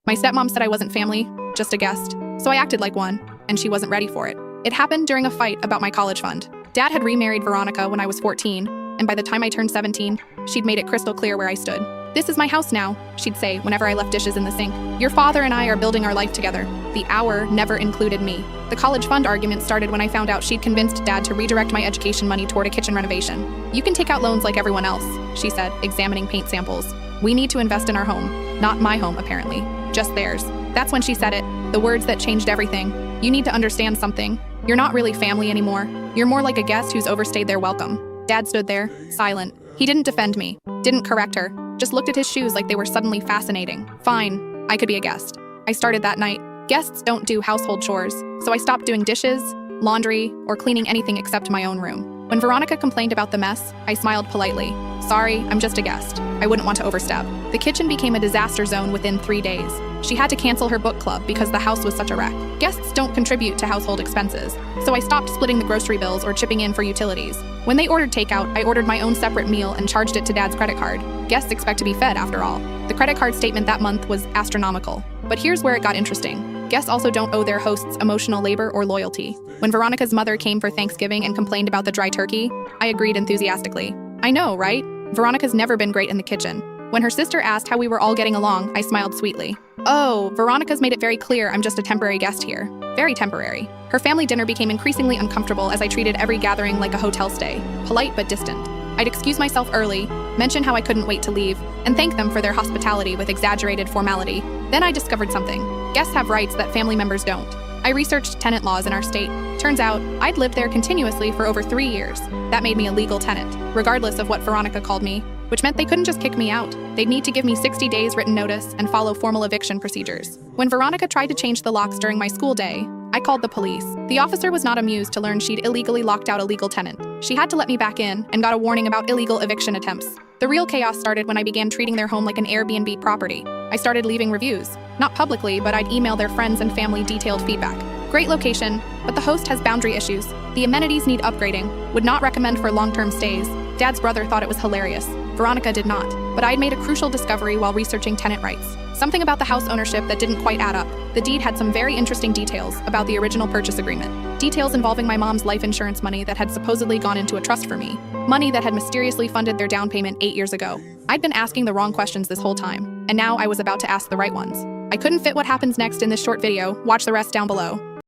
My stepmom said I wasn't family, just a guest, so I acted like one, and she wasn't ready for it. It happened during a fight about my college fund. Dad had remarried Veronica when I was 14, and by the time I turned 17, she'd made it crystal clear where I stood. "This is my house now," she'd say whenever I left dishes in the sink. "Your father and I are building our life together." The "our" never included me. The college fund argument started when I found out she'd convinced Dad to redirect my education money toward a kitchen renovation. "You can take out loans like everyone else," she said, examining paint samples. "We need to invest in our home. Not my home, apparently. Just theirs." That's when she said it, the words that changed everything. "You need to understand something. You're not really family anymore. You're more like a guest who's overstayed their welcome." Dad stood there, silent. He didn't defend me, didn't correct her, just looked at his shoes like they were suddenly fascinating. Fine, I could be a guest. I started that night. Guests don't do household chores, so I stopped doing dishes, laundry, or cleaning anything except my own room. When Veronica complained about the mess, I smiled politely. "Sorry, I'm just a guest. I wouldn't want to overstep." The kitchen became a disaster zone within 3 days. She had to cancel her book club because the house was such a wreck. Guests don't contribute to household expenses, so I stopped splitting the grocery bills or chipping in for utilities. When they ordered takeout, I ordered my own separate meal and charged it to Dad's credit card. Guests expect to be fed, after all. The credit card statement that month was astronomical. But here's where it got interesting. Guests also don't owe their hosts emotional labor or loyalty. When Veronica's mother came for Thanksgiving and complained about the dry turkey, I agreed enthusiastically. I know, right? Veronica's never been great in the kitchen. When her sister asked how we were all getting along, I smiled sweetly. "Oh, Veronica's made it very clear I'm just a temporary guest here." Very temporary. Her family dinner became increasingly uncomfortable as I treated every gathering like a hotel stay, polite but distant. I'd excuse myself early, mention how I couldn't wait to leave, and thank them for their hospitality with exaggerated formality. Then I discovered something. Guests have rights that family members don't. I researched tenant laws in our state. Turns out, I'd lived there continuously for over 3 years. That made me a legal tenant, regardless of what Veronica called me, which meant they couldn't just kick me out. They'd need to give me 60 days written notice and follow formal eviction procedures. When Veronica tried to change the locks during my school day, I called the police. The officer was not amused to learn she'd illegally locked out a legal tenant. She had to let me back in and got a warning about illegal eviction attempts. The real chaos started when I began treating their home like an Airbnb property. I started leaving reviews. Not publicly, but I'd email their friends and family detailed feedback. "Great location, but the host has boundary issues. The amenities need upgrading. Would not recommend for long-term stays." Dad's brother thought it was hilarious. Veronica did not. But I'd made a crucial discovery while researching tenant rights. Something about the house ownership that didn't quite add up. The deed had some very interesting details about the original purchase agreement. Details involving my mom's life insurance money that had supposedly gone into a trust for me. Money that had mysteriously funded their down payment 8 years ago. I'd been asking the wrong questions this whole time, and now I was about to ask the right ones. I couldn't fit what happens next in this short video. Watch the rest down below.